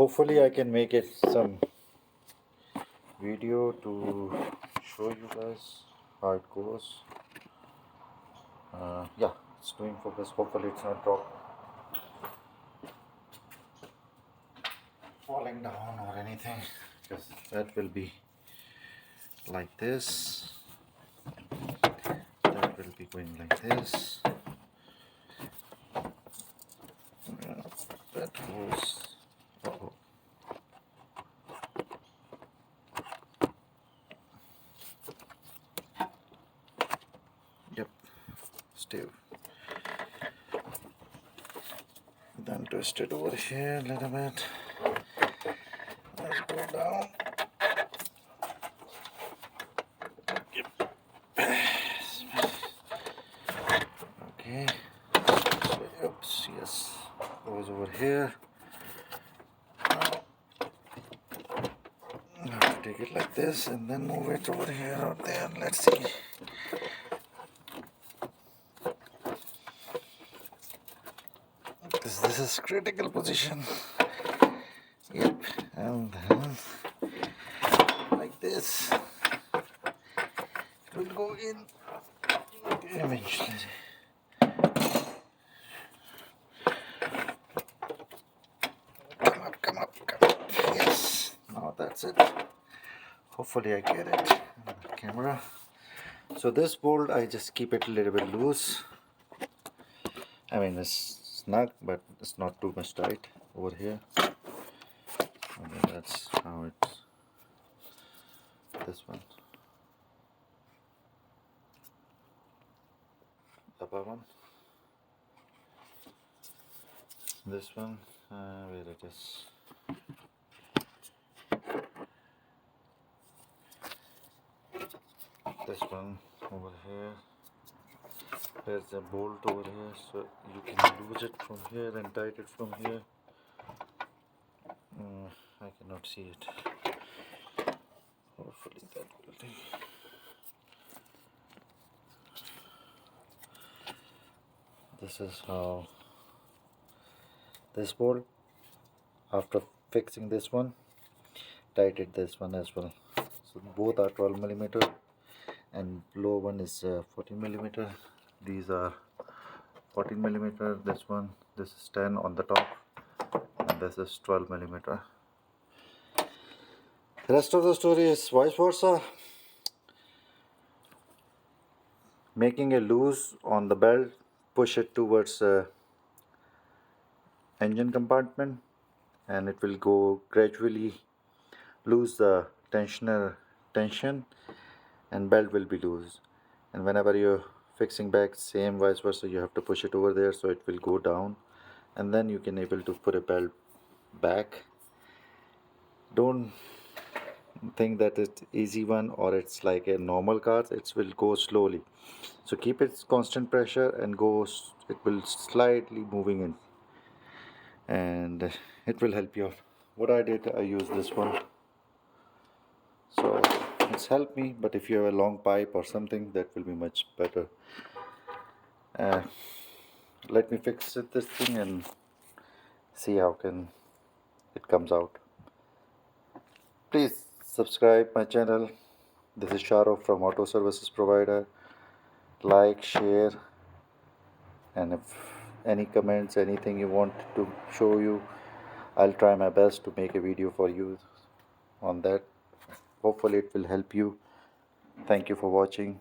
Hopefully I can make it some video to show you guys how it goes. Yeah, it's doing focus. Hopefully it's not falling down or anything, because that will be like this. That will be going like this. That was. Uh-oh. Yep, still. Then twist it over here a little bit. Let's go down. Yep. Okay. So, oops, yes. Goes over here. Now, I have to take it like this and then move it over here or there. Let's see. This is critical position. Yep, and then like this, it will go in eventually. Come up, come up, come up. Yes, now that's it. Hopefully I get it on the camera. So this bolt, I just keep it a little bit loose. I mean, it's snug, but it's not too much tight over here. And then that's how it's. This one, upper one. This one, where it is. This one over here. There's a bolt over here, so you can lose it from here and tight it from here. I cannot see it. Hopefully that will do. This is how this bolt, after fixing this one, tightened this one as well. So both are 12 millimeter and low one is 14 millimeter. These are 14 millimeter. This one, this is 10 on the top, and this is 12 millimeter. The rest of the story is vice versa. Making a loose on the belt, push it towards engine compartment, and it will go gradually lose the tension, and belt will be loose. And whenever you're fixing back, same vice versa, you have to push it over there so it will go down, and then you can able to put a belt back. Don't think that it's easy one or it's like a normal car. It will go slowly, so keep its constant pressure and goes, it will slightly moving in, and it will help you out. What I did, I used this one, so it's helped me. But if you have a long pipe or something, that will be much better. Let me fix this thing and see how can it comes out. Please subscribe my channel. This is Sharo from Auto Services Provider. Like, share, and if any comments, anything you want to show you, I'll try my best to make a video for you on that. Hopefully it will help you. Thank you for watching.